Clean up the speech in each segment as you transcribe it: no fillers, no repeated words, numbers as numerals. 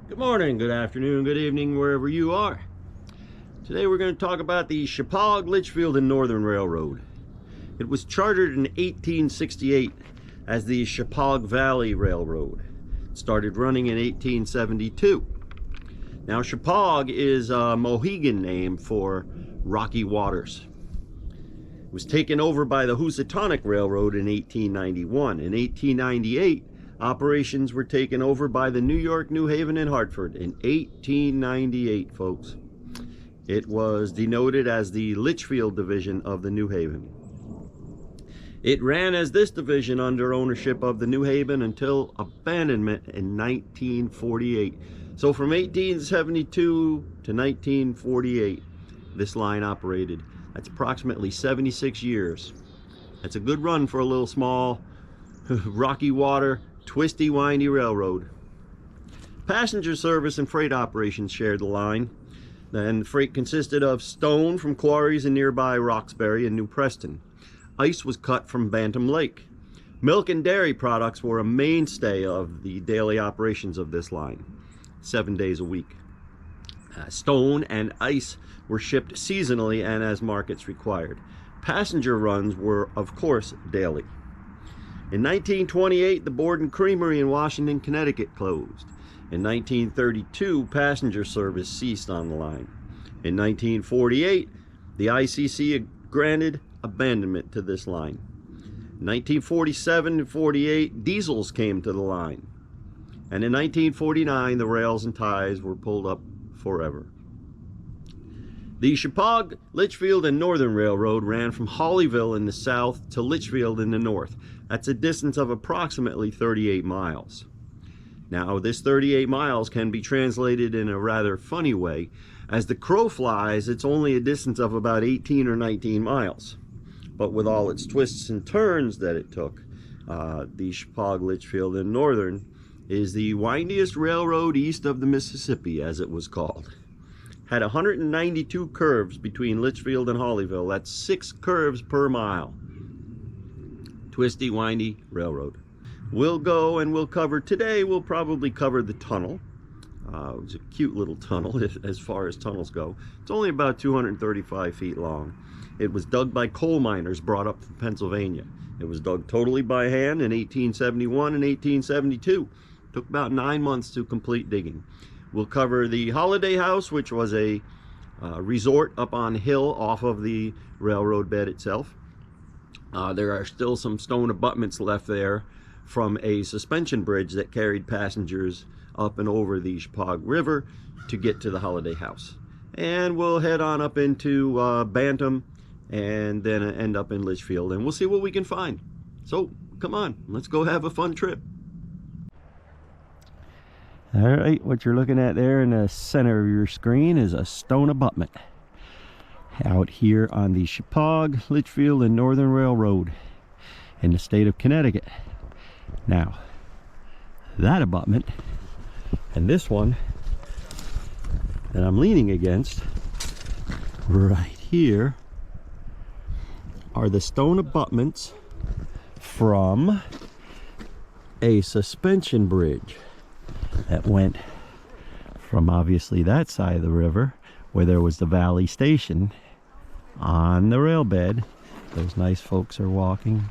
Good morning, good afternoon, good evening, wherever you are. Today we're going to talk about the Shepaug, Litchfield, and Northern Railroad. It was chartered in 1868 as the Shepaug Valley Railroad. It started running in 1872. Now Shepaug is a Mohegan name for rocky waters. It was taken over by the Housatonic Railroad in 1891. In 1898, operations were taken over by the New York, New Haven, and Hartford in 1898, folks. It was denoted as the Litchfield division of the New Haven. It ran as this division under ownership of the New Haven until abandonment in 1948. So from 1872 to 1948, this line operated. That's approximately 76 years. That's a good run for a little small, rocky water, twisty, windy railroad. Passenger service and freight operations shared the line. Then freight consisted of stone from quarries in nearby Roxbury and New Preston. Ice was cut from Bantam Lake. Milk and dairy products were a mainstay of the daily operations of this line, 7 days a week. Stone and ice were shipped seasonally and as markets required. Passenger runs were, of course, daily. In 1928, the Borden Creamery in Washington, Connecticut closed. In 1932, passenger service ceased on the line. In 1948, the ICC granted abandonment to this line. In 1947 and 48, diesels came to the line. And in 1949, the rails and ties were pulled up forever. The Shepaug, Litchfield, and Northern Railroad ran from Hawleyville in the south to Litchfield in the north. That's a distance of approximately 38 miles. Now, this 38 miles can be translated in a rather funny way. As the crow flies, it's only a distance of about 18 or 19 miles. But with all its twists and turns that it took, the Shepaug, Litchfield, and Northern is the windiest railroad east of the Mississippi, as it was called. Had 192 curves between Litchfield and Hawleyville. That's 6 curves per mile. Twisty, windy railroad. We'll go and we'll cover today. We'll probably cover the tunnel. It's a cute little tunnel as far as tunnels go. It's only about 235 feet long. It was dug by coal miners brought up from Pennsylvania. It was dug totally by hand in 1871 and 1872. Took about 9 months to complete digging. We'll cover the Holiday House, which was a resort up on a hill off of the railroad bed itself. There are still some stone abutments left there from a suspension bridge that carried passengers up and over the Shepaug River to get to the Holiday House. And we'll head on up into Bantam and then end up in Litchfield, and we'll see what we can find. So come on, let's go have a fun trip. All right, what you're looking at there in the center of your screen is a stone abutment out here on the Shepaug, Litchfield, and Northern Railroad in the state of Connecticut. Now, that abutment and this one that I'm leaning against right here are the stone abutments from a suspension bridge that went from obviously that side of the river where there was the Valley Station on the rail bed. Those nice folks are walking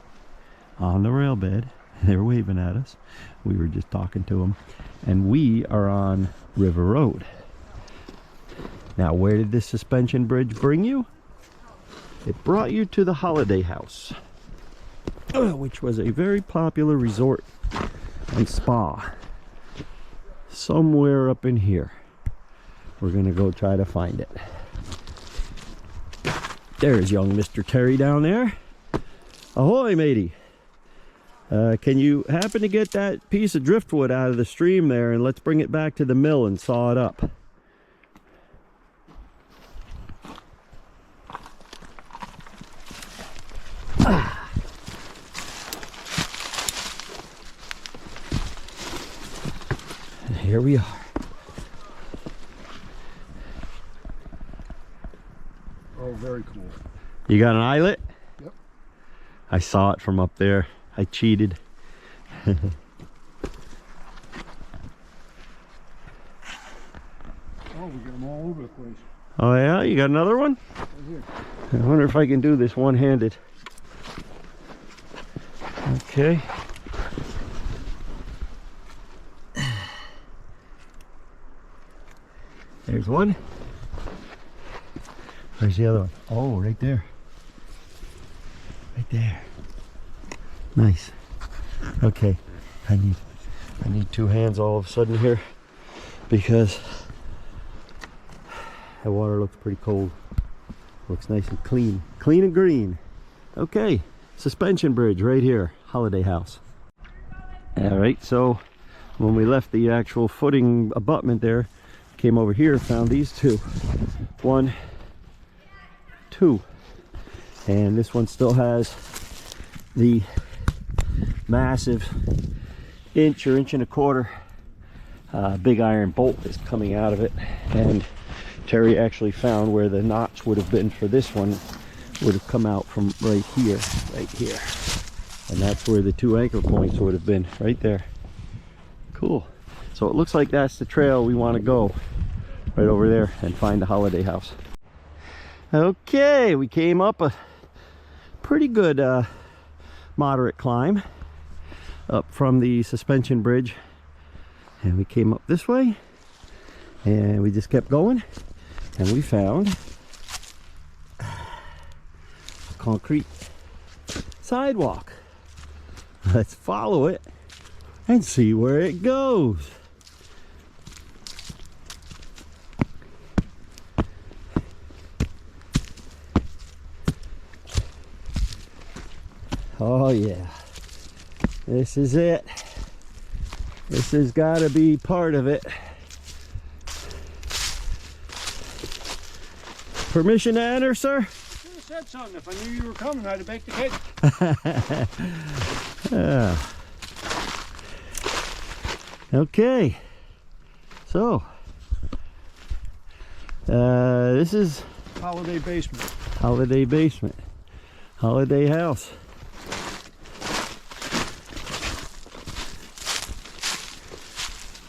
on the rail bed. They're waving at us. We were just talking to them. And we are on River Road. Now, where did this suspension bridge bring you? It brought you to the Holiday House, which was a very popular resort and spa somewhere up in here. We're gonna go try to find it. There's young Mr. Terry down there. Ahoy, matey. Can you happen to get that piece of driftwood out of the stream there, and let's bring it back to the mill and saw it up. Here we are. Oh, very cool. You got an eyelet? Yep. I saw it from up there. I cheated. Oh, we get them all over the place. Oh yeah, you got another one? Right here. I wonder if I can do this one-handed. Okay. There's one. Where's the other one? Oh, right there. Right there. Nice. Okay. I need two hands all of a sudden here because the water looks pretty cold. Looks nice and clean. Clean and green. Okay. Suspension bridge right here. Holiday House. Alright, so when we left the actual footing abutment there, came over here, found these two. 1, 2. And this one still has the massive inch or inch and a quarter big iron bolt is coming out of it. And Terry actually found where the notch would have been for this one would have come out from right here. And that's where the 2 anchor points would have been, right there. Cool. So it looks like that's the trail we want to go, right over there and find the Holiday House. Okay, we came up a pretty good moderate climb up from the suspension bridge, and we came up this way and we just kept going, and we found a concrete sidewalk. Let's follow it and see where it goes. Oh yeah, this is it. This has got to be part of it. Permission to enter, sir? Should have said something. If I knew you were coming, I'd have baked the cake. Okay, so this is Holiday basement. Holiday basement, Holiday House.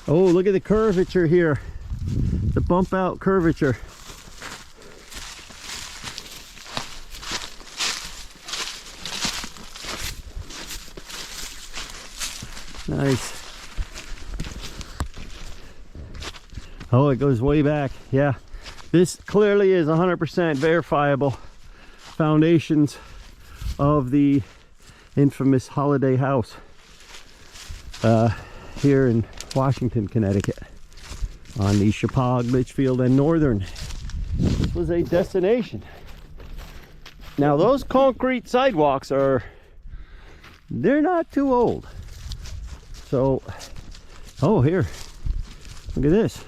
Oh, look at the curvature here, the bump out curvature. Nice. Oh, it goes way back. Yeah, this clearly is 100% verifiable foundations of the infamous Holiday House here in Washington, Connecticut, on the Shepaug, Litchfield, and Northern. This was a destination. Now those concrete sidewalks they're not too old. So, oh, here, look at this.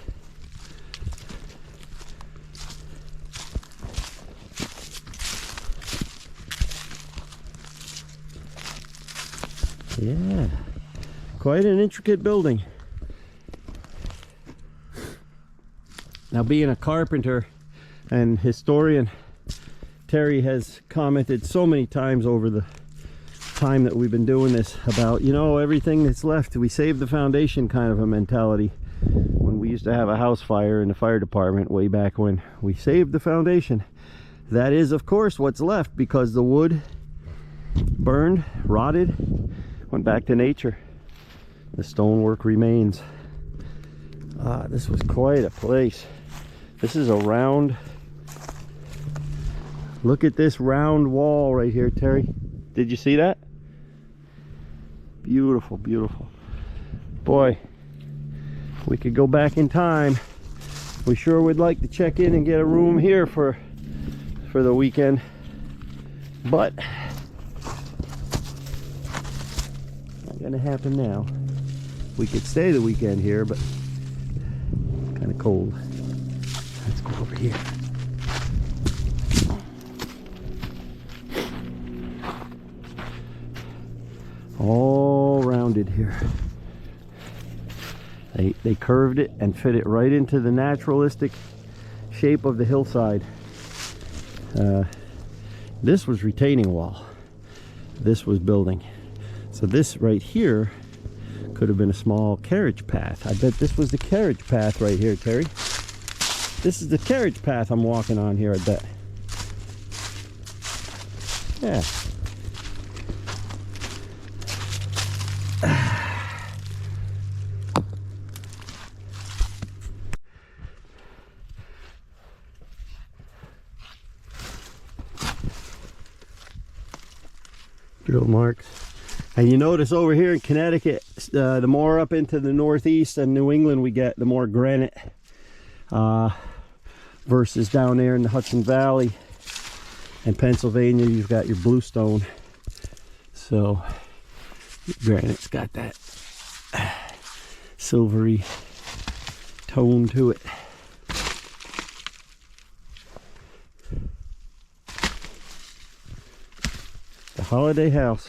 Yeah, quite an intricate building. Now, being a carpenter and historian, Terry has commented so many times over the time that we've been doing this about, you know, everything that's left, we save the foundation kind of a mentality. When we used to have a house fire in the fire department way back when, we saved the foundation. That is, of course, what's left, because the wood burned, rotted, went back to nature. The stonework remains. This was quite a place. This is a round, look at this round wall right here, Terry. Did you see that? Beautiful, beautiful. Boy, we could go back in time. We sure would like to check in and get a room here for the weekend, but not gonna happen now. We could stay the weekend here, but kind of cold. Let's go over here. All rounded here. They curved it and fit it right into the naturalistic shape of the hillside. This was retaining wall. This was building. So this right here could have been a small carriage path. I bet this was the carriage path right here, Terry. This is the carriage path I'm walking on here, I bet. Yeah. Drill marks. And you notice over here in Connecticut, the more up into the northeast and New England we get, the more granite versus down there in the Hudson Valley and Pennsylvania, you've got your bluestone. So granite's got that silvery tone to it. The Holiday House.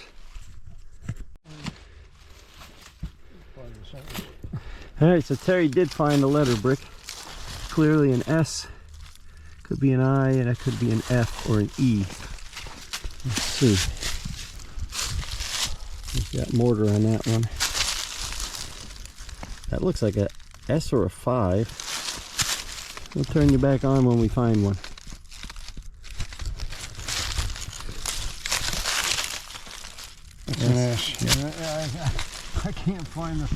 Alright, so Terry did find a letter brick. Clearly an S. Could be an I, and it could be an F or an E. Let's see. We've got mortar on that one. That looks like a S or a 5. We'll turn you back on when we find one. Yes. Yeah, I can't find the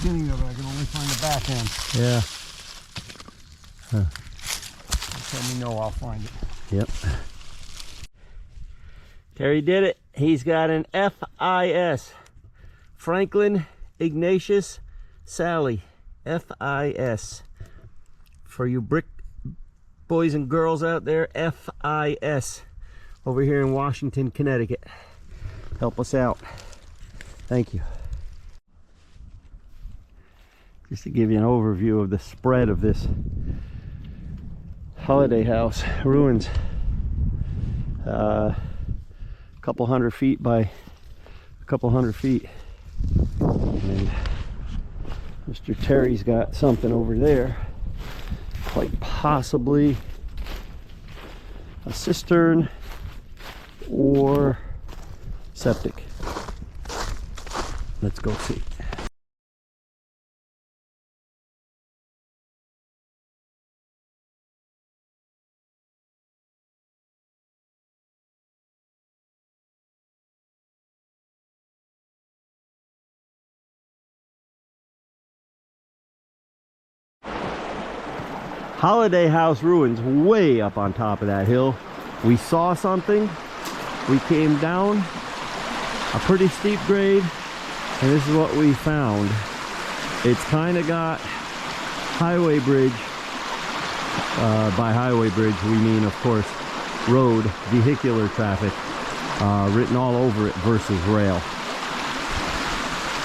beginning of it. I can only find the back end. Yeah. Huh. Let me know, I'll find it. Yep. Terry did it. He's got an FIS. Franklin Ignatius Sally. FIS. For you brick boys and girls out there, FIS. Over here in Washington, Connecticut. Help us out. Thank you. Just to give you an overview of the spread of this Holiday House ruins. A couple hundred feet by a couple hundred feet. And Mr. Terry's got something over there. Quite possibly a cistern or septic. Let's go see. Holiday House ruins way up on top of that hill. We saw something. We came down a pretty steep grade, and this is what we found. It's kind of got highway bridge. By highway bridge we mean, of course, road, vehicular traffic written all over it versus rail.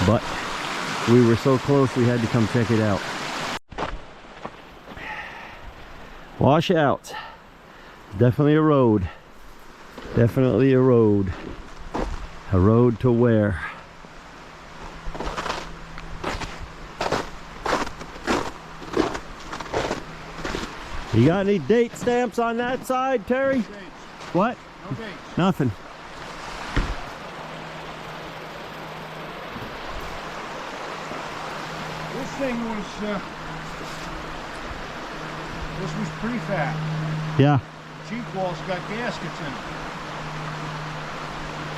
But we were so close we had to come check it out. Washout. Definitely a road. Definitely a road. A road to where? You got any date stamps on that side, Terry? No dates. What? No dates. Nothing. This thing was, this was pretty fat. Yeah. Cheek wall's got gaskets in it.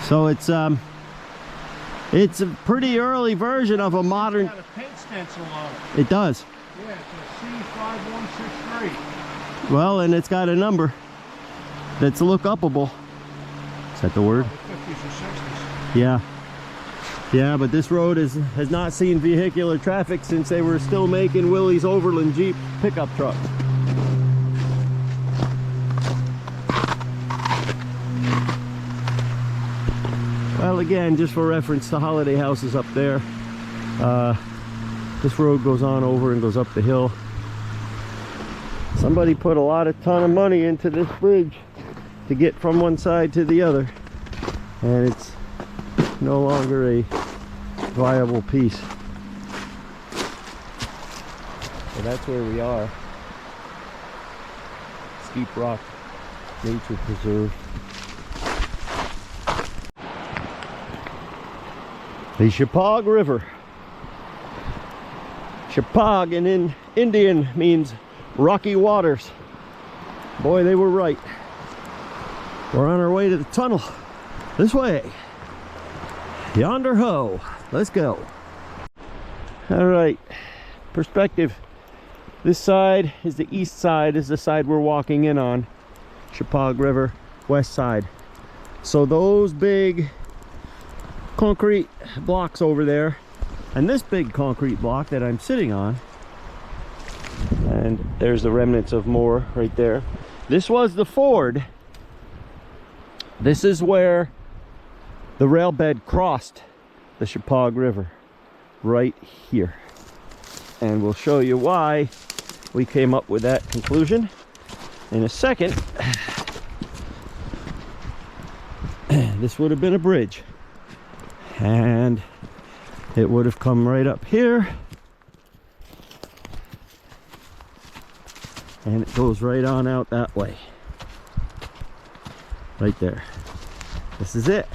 So it's a pretty early version of a modern. It's got a paint stencil on it. It does. Yeah, it's a C5163. Well, and it's got a number that's look upable. Is that the word? The 50s or 60s. Yeah. Yeah, but this road has not seen vehicular traffic since they were still making Willie's Overland Jeep pickup trucks. Well, again, just for reference, the Holiday House is up there. This road goes on over and goes up the hill. Somebody put a ton of money into this bridge to get from one side to the other, and it's no longer a viable piece. So that's where we are. Steep Rock Nature Preserve. The Shepaug River. Shepaug in Indian means rocky waters. Boy, they were right. We're on our way to the tunnel. This way. Yonder ho. Let's go. All right. Perspective. This side is the east side, is the side we're walking in on. Shepaug River, west side. So those big concrete blocks over there, and this big concrete block that I'm sitting on, and there's the remnants of more right there. This was the ford. This is where the rail bed crossed the Shepaug River, right here. And we'll show you why we came up with that conclusion in a second. This would have been a bridge, and it would have come right up here, and it goes right on out that way, right there. This is it.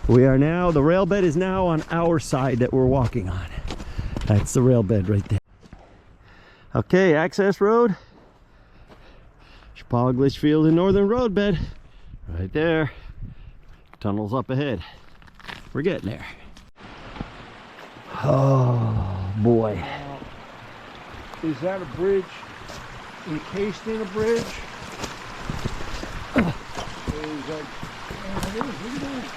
We are now, the rail bed is now on our side that we're walking on. That's the rail bed right there. Okay, access road, Shepaug, Litchfield, and Northern Road bed, right there. Tunnels up ahead. We're getting there. Oh boy. Is that a bridge encased in a bridge? Or is that... Oh, it is. Look at that.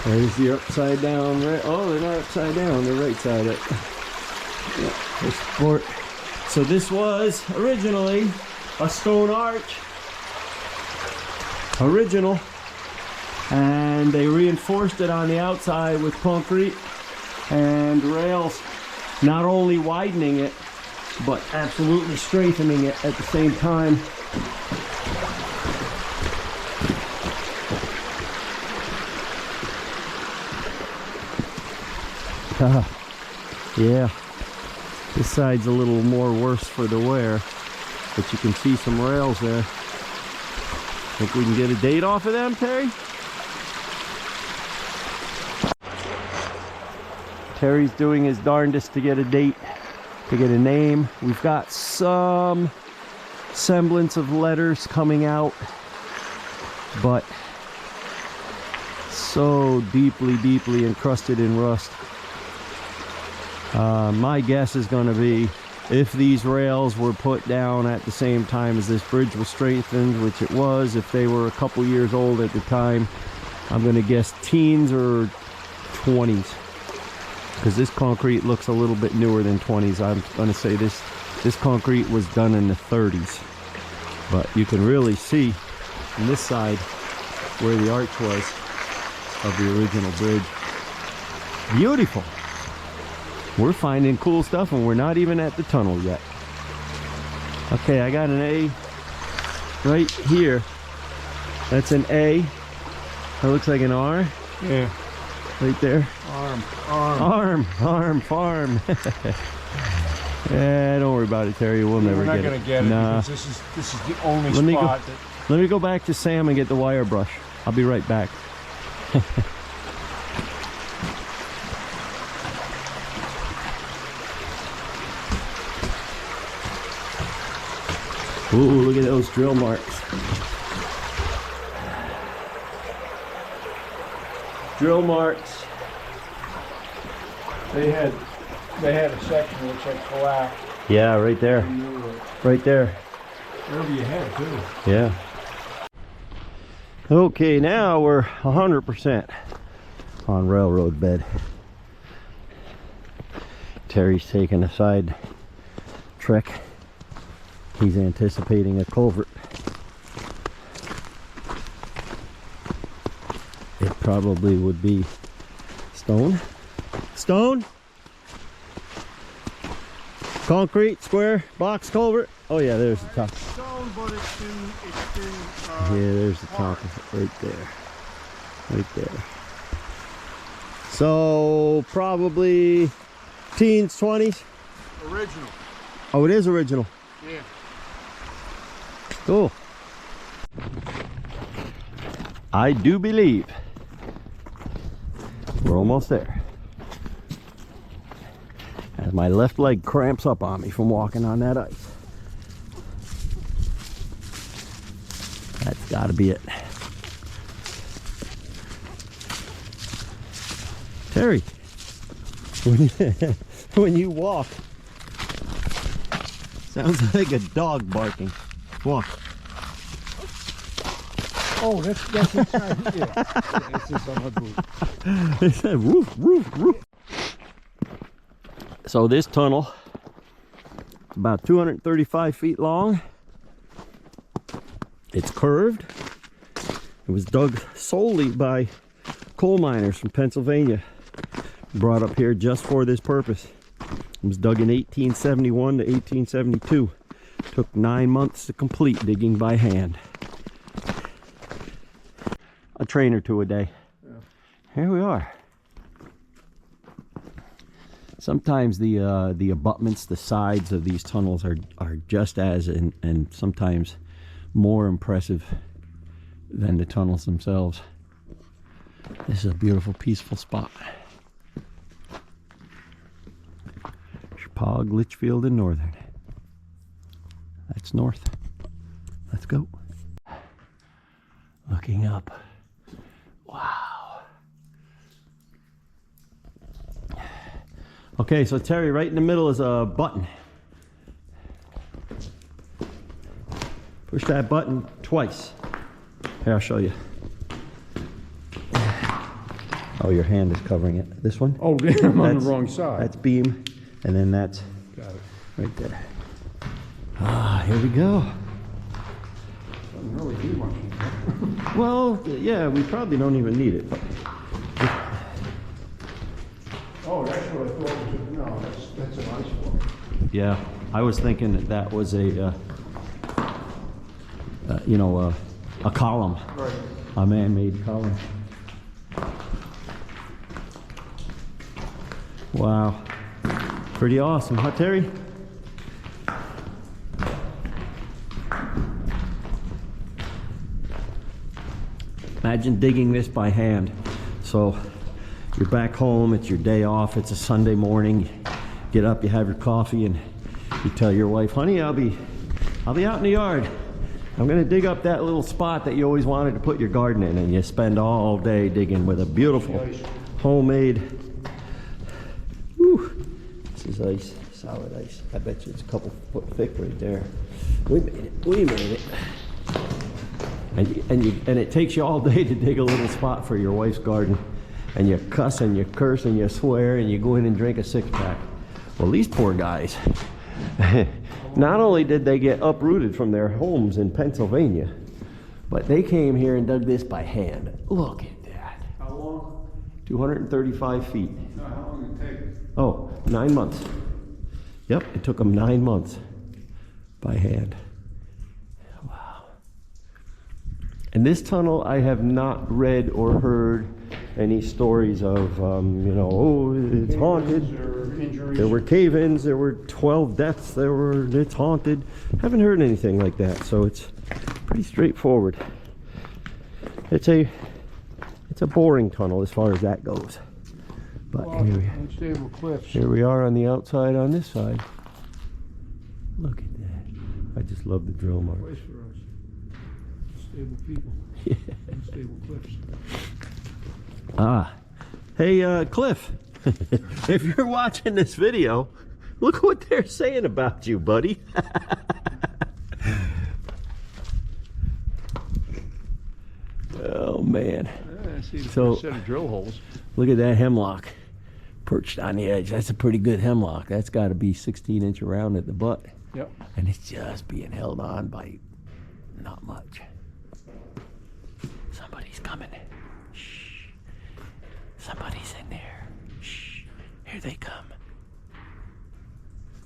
There's the upside down, right? Oh, they're not upside down, they're right side up. Yeah, there's support. So this was originally a stone arch. Original. And they reinforced it on the outside with concrete and rails, not only widening it, but absolutely strengthening it at the same time. Yeah, this side's a little more worse for the wear, but you can see some rails there. Think we can get a date off of them, Terry? Terry's doing his darndest to get a date, to get a name. We've got some semblance of letters coming out, but so deeply encrusted in rust. My guess is going to be, if these rails were put down at the same time as this bridge was strengthened, which it was, if they were a couple years old at the time, I'm going to guess teens or 20s, because this concrete looks a little bit newer than 20s. I'm going to say this concrete was done in the 30s, but you can really see on this side where the arch was of the original bridge. Beautiful. We're finding cool stuff, and we're not even at the tunnel yet. Okay, I got an A right here. That's an A. That looks like an R. Yeah. Right there. Arm, farm. Yeah, don't worry about it, Terry. We'll never get it. We're not going to get it, nah. because this is the only spot that... Let me go back to Sam and get the wire brush. I'll be right back. Ooh, look at those drill marks. Drill marks. They had a section which had collapsed. Yeah, right there. Right there. Wherever you head, too. Yeah. Okay, now we're 100% on railroad bed. Terry's taking a side trek. He's anticipating a culvert. It probably would be stone. Stone? Concrete, square, box culvert. Oh yeah, there's the top. Stone, but it's been Yeah, there's the top of it right there. Right there. So probably teens, 20s. original. Oh, it is original. Yeah. Cool. I do believe we're almost there. As my left leg cramps up on me from walking on that ice. That's got to be it. Terry, when you walk, sounds like a dog barking. Walk. Oh, that's inside. Yeah, it's just on my boot. It said woof, woof, woof. So this tunnel is about 235 feet long. It's curved. It was dug solely by coal miners from Pennsylvania. Brought up here just for this purpose. It was dug in 1871 to 1872. Took 9 months to complete digging by hand. A train or two a day. Yeah. Here we are. Sometimes the abutments, the sides of these tunnels are just as and sometimes more impressive than the tunnels themselves. This is a beautiful, peaceful spot. Shepaug, Litchfield, and Northern. That's north. Let's go. Looking up. Wow. Okay, so Terry, right in the middle is a button. Push that button twice. Here, I'll show you. Oh, your hand is covering it. This one? Oh, damn, I'm on the wrong side. That's beam, and then that's Got it. right there. Ah, here we go. Doesn't really do much. Well, yeah, we probably don't even need it. But Oh, that's what I thought was. No, that's an ice block. yeah, I was thinking that that was a, you know, a column, Right. a man-made column. Wow, pretty awesome, huh, Terry? Imagine digging this by hand. So you're back home, it's your day off, it's a Sunday morning, you get up, you have your coffee, and you tell your wife, honey, I'll be out in the yard. I'm gonna dig up that little spot that you always wanted to put your garden in, and you spend all day digging with a beautiful homemade, whew, this is ice, solid ice. I bet you it's a couple foot thick right there. We made it. And it takes you all day to dig a little spot for your wife's garden. And you cuss and you curse and you swear and you go in and drink a six-pack. Well, these poor guys, not only did they get uprooted from their homes in Pennsylvania, but they came here and dug this by hand. Look at that. How long? 235 feet. No, how long did it take? Oh, 9 months. Yep, it took them 9 months by hand. And this tunnel, I have not read or heard any stories of, you know, oh, it's haunted. There were cave-ins, there were 12 deaths, it's haunted. Haven't heard anything like that, so it's pretty straightforward. It's a boring tunnel as far as that goes. But Well, unstable cliffs. here we are on the outside on this side. Look at that. I just love the drill marks. Place for us. Unstable people. Yeah. Unstable cliffs. Ah, hey, Cliff, if you're watching this video, look what they're saying about you, buddy. Oh, man. I see the So- first set of drill holes. Look at that hemlock perched on the edge. That's a pretty good hemlock. That's got to be 16-inch around at the butt. Yep. And it's just being held on by not much. Somebody's coming. Shh. Somebody's in there. Shh. Here they come.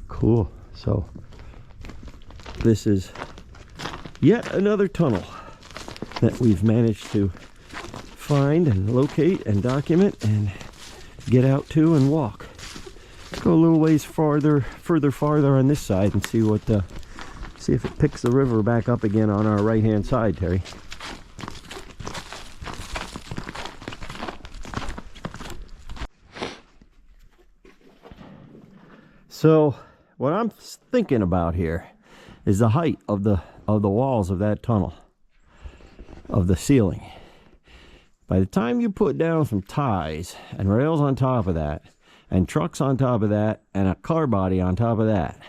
Cool. So this is yet another tunnel that we've managed to find and locate and document and get out to and walk. Go a little ways farther on this side and see what See if it picks the river back up again on our right hand side, Terry. So what I'm thinking about here is the height of the walls of that tunnel, of the ceiling. By the time you put down some ties and rails on top of that, and trucks on top of that, and a car body on top of that,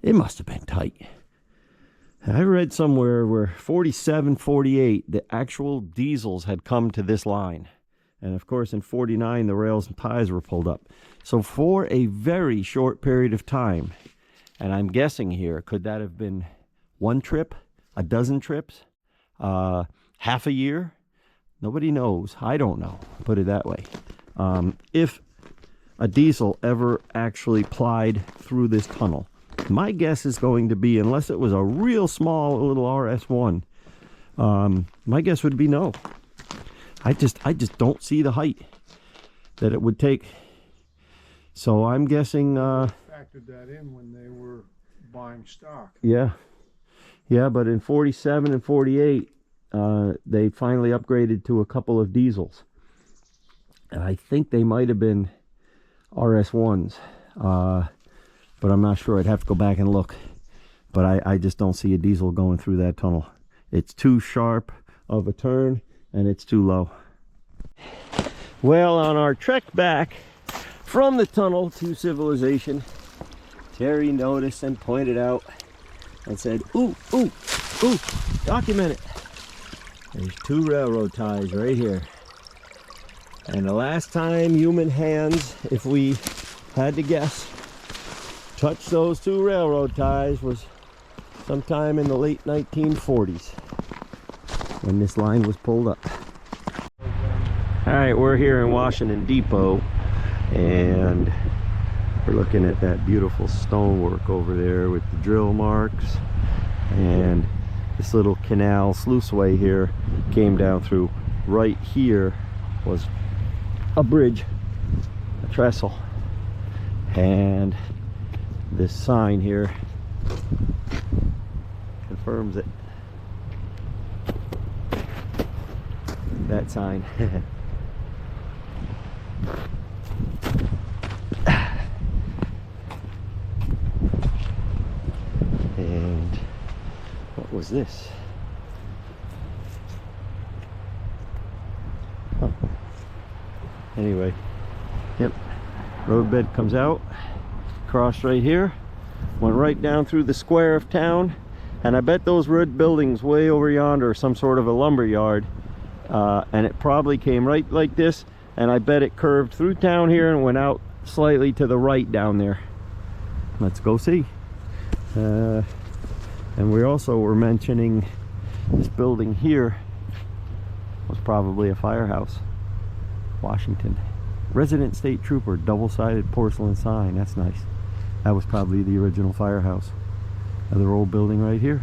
it must have been tight. I read somewhere where 47, 48, the actual diesels had come to this line. And of course in 49, the rails and ties were pulled up. So for a very short period of time, and I'm guessing here, could that have been one trip, a dozen trips, half a year? Nobody knows. I don't know, put it that way. If a diesel ever actually plied through this tunnel, my guess is going to be, unless it was a real small little RS1, my guess would be no. I just don't see the height that it would take. So I'm guessing factored that in when they were buying stock. Yeah, but in 47 and 48 they finally upgraded to a couple of diesels, and I think they might have been RS1s, but I'm not sure. I'd have to go back and look, but I just don't see a diesel going through that tunnel. It's too sharp of a turn and it's too low. Well, on our trek back from the tunnel to civilization, Terry noticed and pointed out and said, ooh, document it. There's 2 railroad ties right here. And the last time human hands, if we had to guess, touched those 2 railroad ties was sometime in the late 1940s when this line was pulled up. All right, we're here in Washington Depot, and we're looking at that beautiful stonework over there with the drill marks, and this little canal sluiceway here came down through. Right here was a bridge, a trestle, and this sign here confirms it. That sign. And what was this? Oh. Anyway, yep, roadbed comes out, crossed right here, went right down through the square of town, and I bet those red buildings way over yonder are some sort of a lumber yard, and it probably came right like this, and I bet it curved through town here and went out slightly to the right down there. Let's go see. And we also were mentioning this building here was probably a firehouse. Washington. Resident State Trooper, double-sided porcelain sign. That's nice. That was probably the original firehouse. Another old building right here.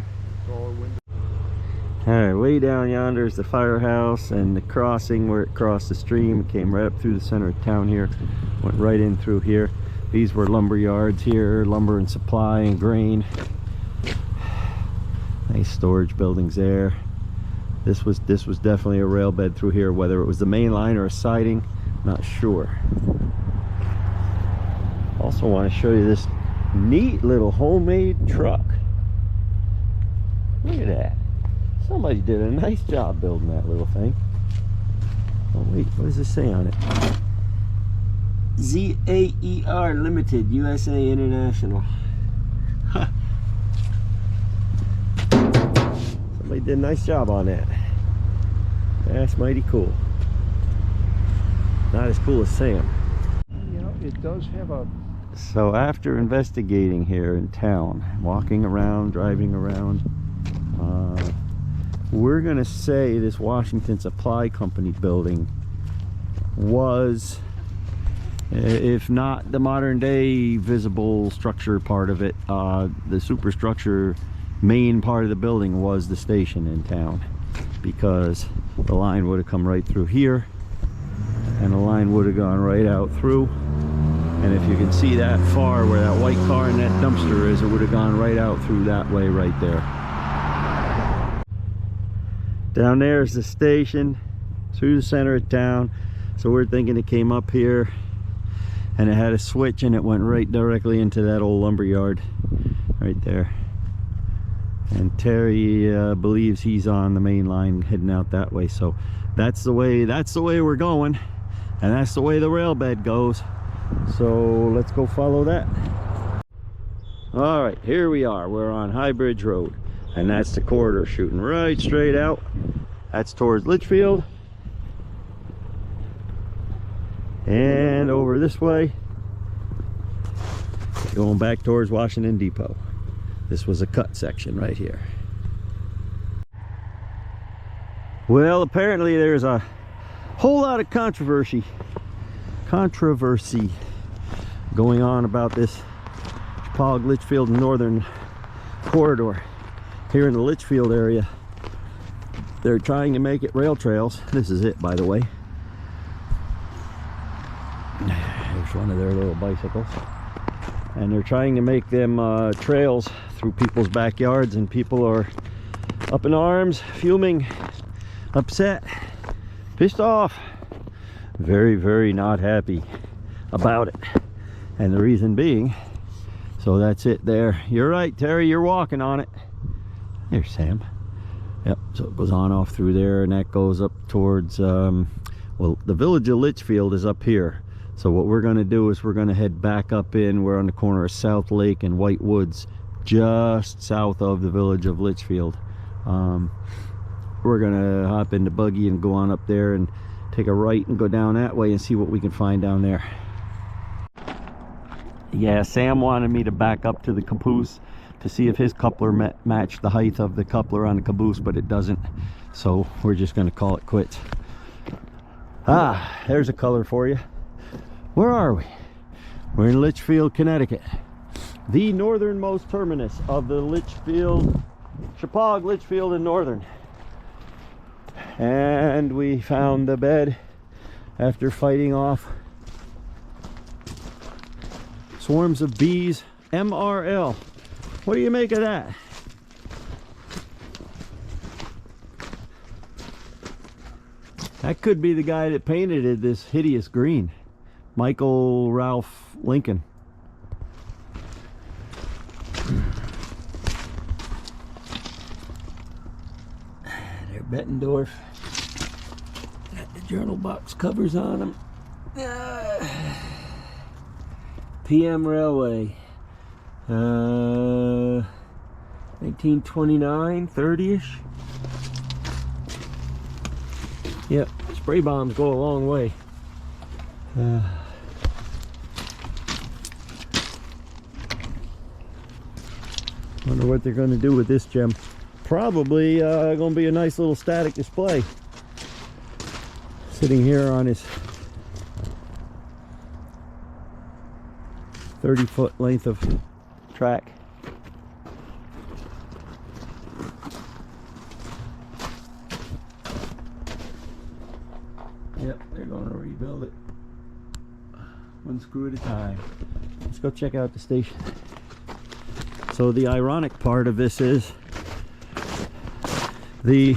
Alright, way down yonder is the firehouse, and the crossing where it crossed the stream. It came right up through the center of town here. Went right in through here. These were lumber yards here, lumber and supply and grain. Nice storage buildings there. This was definitely a rail bed through here, whether it was the main line or a siding, not sure. Also want to show you this neat little homemade truck. Look at that. Somebody did a nice job building that little thing. Oh wait, what does this say on it? ZAER Limited, USA International. Huh. Somebody did a nice job on that. That's mighty cool. Not as cool as Sam. You know, it does have a... So after investigating here in town, walking around, driving around, we're gonna say this Washington Supply Company building was, if not the modern day visible structure part of it, the superstructure main part of the building was the station in town, because the line would have come right through here and the line would have gone right out through, And if you can see that far where that white car and that dumpster is, it would have gone right out through that way right there. Down there is the station through the center of town. So we're thinking it came up here and it had a switch and it went right directly into that old lumber yard right there. And Terry believes he's on the main line heading out that way. So that's the way we're going, and that's the way the rail bed goes. So let's go follow that. All right, here we are. We're on High Bridge Road, and that's the corridor shooting right straight out. That's towards Litchfield. And over this way, going back towards Washington Depot. This was a cut section right here. Well, apparently there's a whole lot of controversy going on about this Shepaug, Litchfield, Northern corridor here in the Litchfield area. They're trying to make it rail trails. This is it, by the way. There's one of their little bicycles, and they're trying to make them trails through people's backyards, and people are up in arms, fuming, upset, pissed off, very, very not happy about it. And the reason being, so that's it there. You're right, Terry, you're walking on it. There's Sam. Yep, so it goes on off through there, and that goes up towards well, the village of Litchfield is up here. So what we're going to do is we're going to head back up in, we're on the corner of South Lake and White Woods, just south of the village of Litchfield. We're going to hop in the buggy and go on up there and take a right and go down that way and see what we can find down there. Yeah, Sam wanted me to back up to the caboose to see if his coupler matched the height of the coupler on the caboose, but it doesn't. So we're just going to call it quits. Ah, there's a color for you. Where are we? We're in Litchfield, Connecticut, the northernmost terminus of the Litchfield, Shepaug, Litchfield, and Northern. And we found the bed after fighting off swarms of bees. MRL. What do you make of that? That could be the guy that painted it this hideous green. Michael Ralph Lincoln. They're Bettendorf. Got the journal box covers on them. PM Railway. 1929, 30-ish. Yep, spray bombs go a long way. Wonder what they're going to do with this gem. Probably going to be a nice little static display. Sitting here on his 30-foot length of track. Yep, they're going to rebuild it one screw at a time. Let's go check out the station. So the ironic part of this is the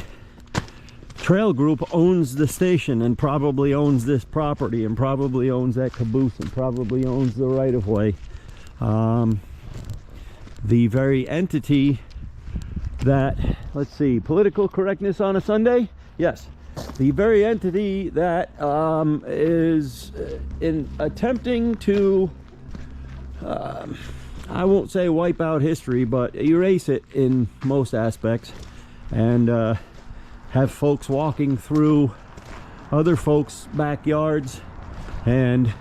trail group owns the station and probably owns this property and probably owns that caboose and probably owns the right-of-way. The very entity that, let's see, political correctness on a Sunday? Yes. The very entity that is in attempting to, I won't say wipe out history, but erase it in most aspects, and have folks walking through other folks' backyards and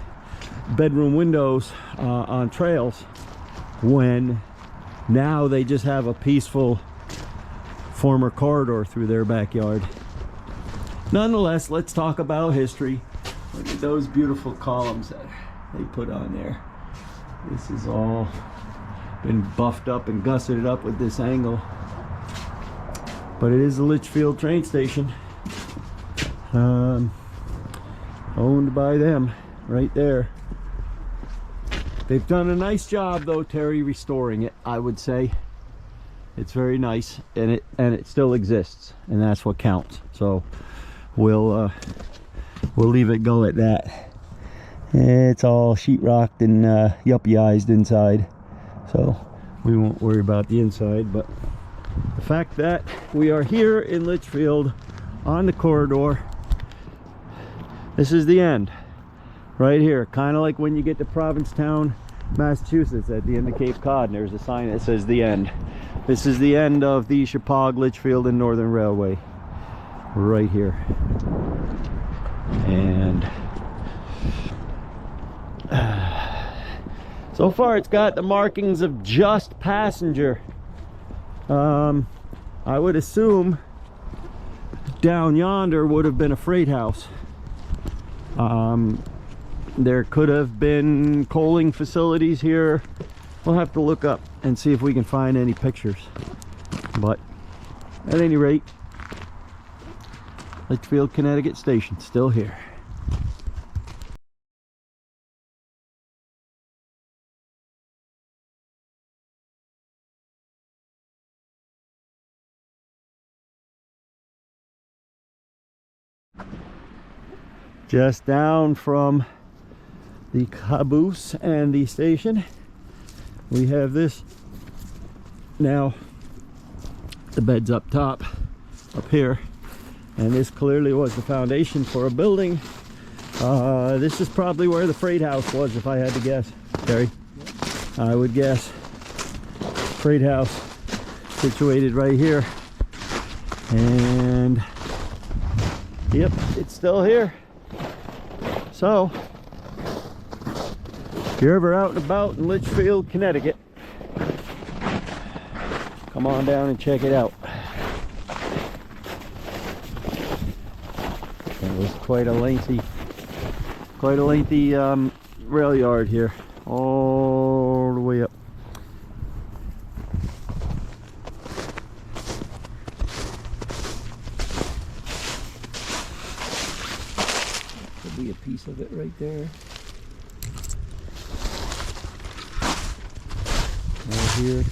bedroom windows on trails, when now they just have a peaceful former corridor through their backyard. Nonetheless, let's talk about history. Look at those beautiful columns that they put on there. This has all been buffed up and gusseted up with this angle. But it is the Litchfield train station. Owned by them right there. They've done a nice job though, Terry, restoring it. I would say it's very nice, and it still exists, and that's what counts. So we'll leave it go at that. It's all sheetrocked and yuppie-ized inside, so we won't worry about the inside. But the fact that we are here in Litchfield on the corridor, this is the end right here, kind of like when you get to Provincetown, Massachusetts, at the end of Cape Cod, and there's a sign that says the end. This is the end of the Shepaug, Litchfield and Northern Railway right here. And so far it's got the markings of just passenger. I would assume down yonder would have been a freight house. There could have been coaling facilities here. We'll have to look up and see if we can find any pictures. But at any rate, Litchfield, Connecticut station still here. Just down from the caboose and the station, we have this. Now the bed's up top, up here, and this clearly was the foundation for a building. This is probably where the freight house was, if I had to guess, Terry. I would guess freight house situated right here, and yep, it's still here. So if you're ever out and about in Litchfield, Connecticut, come on down and check it out. It was quite a lengthy rail yard here, all the way up. Could be a piece of it right there. Right here.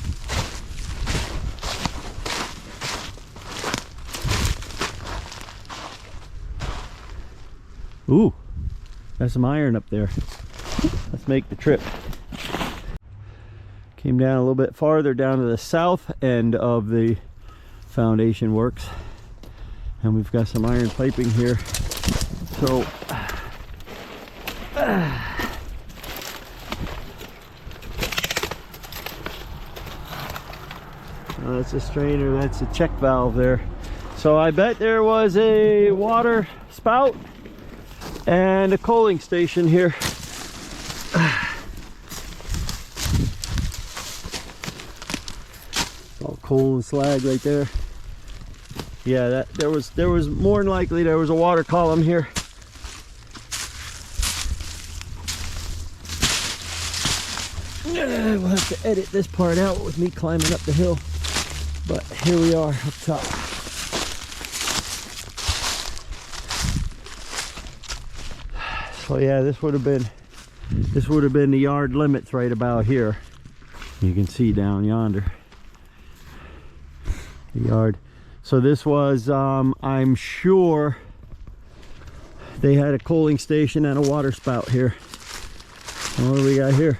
Ooh, there's some iron up there. Let's make the trip. Came down a little bit farther down to the south end of the foundation works, and we've got some iron piping here. So that's a strainer, that's a check valve there. So I bet there was a water spout and a coaling station here. All coal and slag right there. Yeah, there was more than likely there was a water column here. We'll have to edit this part out with me climbing up the hill, but here we are up top. So yeah, this would have been the yard limits right about here. You can see down yonder the yard. So this was, I'm sure they had a coaling station and a water spout here. And what do we got here?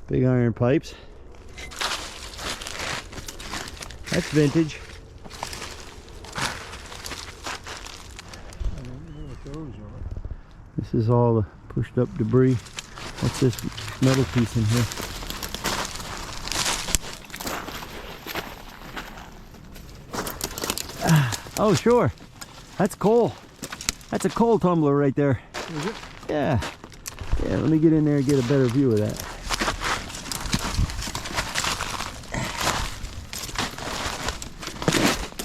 Big iron pipes. That's vintage. This is all the pushed up debris. What's this metal piece in here? Oh sure, that's coal. That's a coal tumbler right there. Is it? Yeah. Yeah, let me get in there and get a better view of that.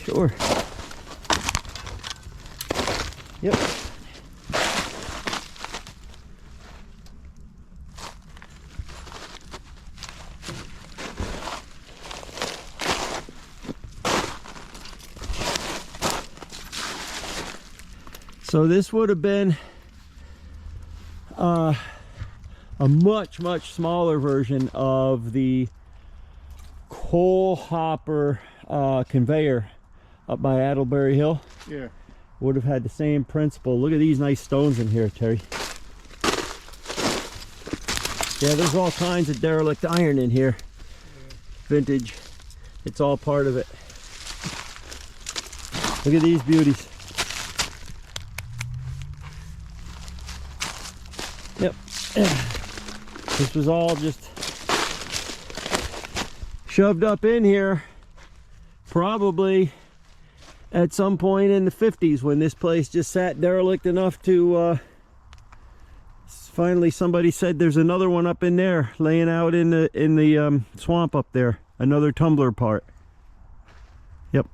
Sure. Yep. So this would have been a much smaller version of the coal hopper conveyor up by Addleberry Hill. Yeah. Would have had the same principle. Look at these nice stones in here, Terry. Yeah, there's all kinds of derelict iron in here. Vintage. It's all part of it. Look at these beauties. Yep. This was all just shoved up in here probably at some point in the 50s when this place just sat derelict enough to finally somebody said there's another one up in there laying out in the swamp up there, another tumbler part. Yep.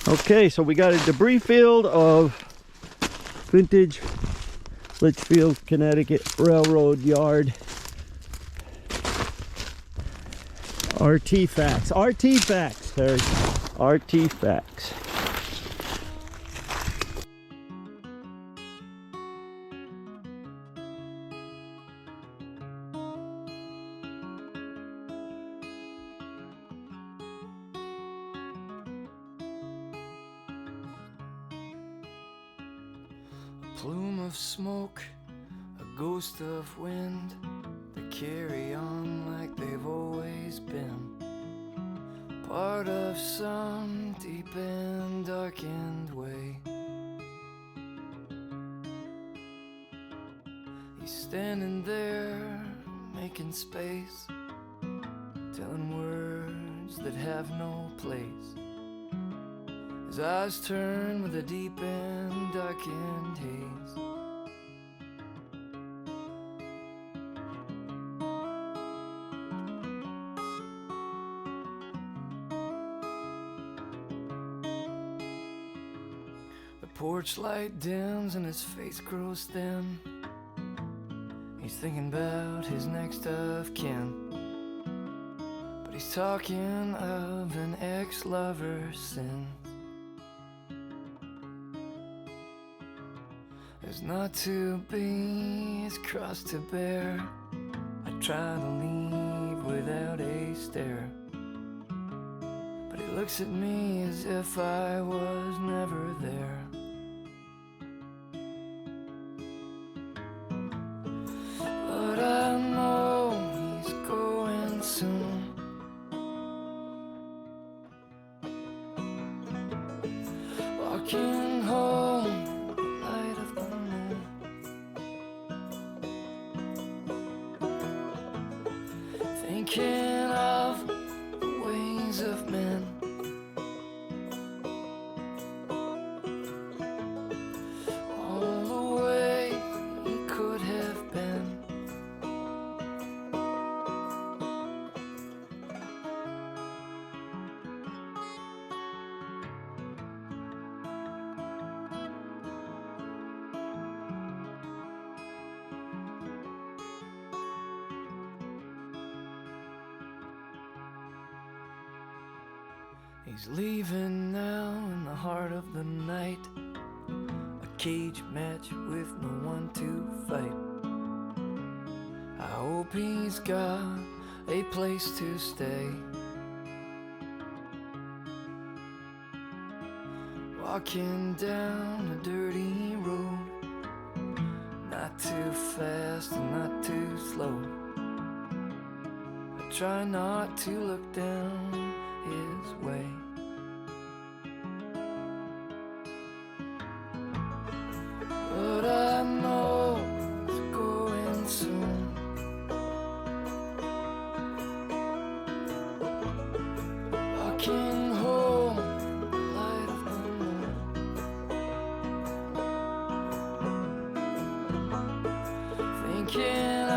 Okay, so we got a debris field of vintage Litchfield, Connecticut railroad yard artifacts. Artifacts, Terry. Artifacts. Plume of smoke, a ghost of wind, they carry on like they've always been. Part of some deep and darkened way. He's standing there, making space, telling words that have no place. His eyes turn with a deep and darkened haze. The porch light dims and his face grows thin. He's thinking about his next of kin, but he's talking of an ex-lover's sin. There's not to be, it's cross to bear. I try to leave without a stare, but he looks at me as if I was never there. But I know he's going soon. Walking home, thinking of the ways of men. All the way he could have been. He's leaving now in the heart of the night, a cage match with no one to fight. I hope he's got a place to stay. Walking down a dirty road, not too fast and not too slow. I try not to look down his way. But I know it's going soon. Walking home, the light of the moon. Thinking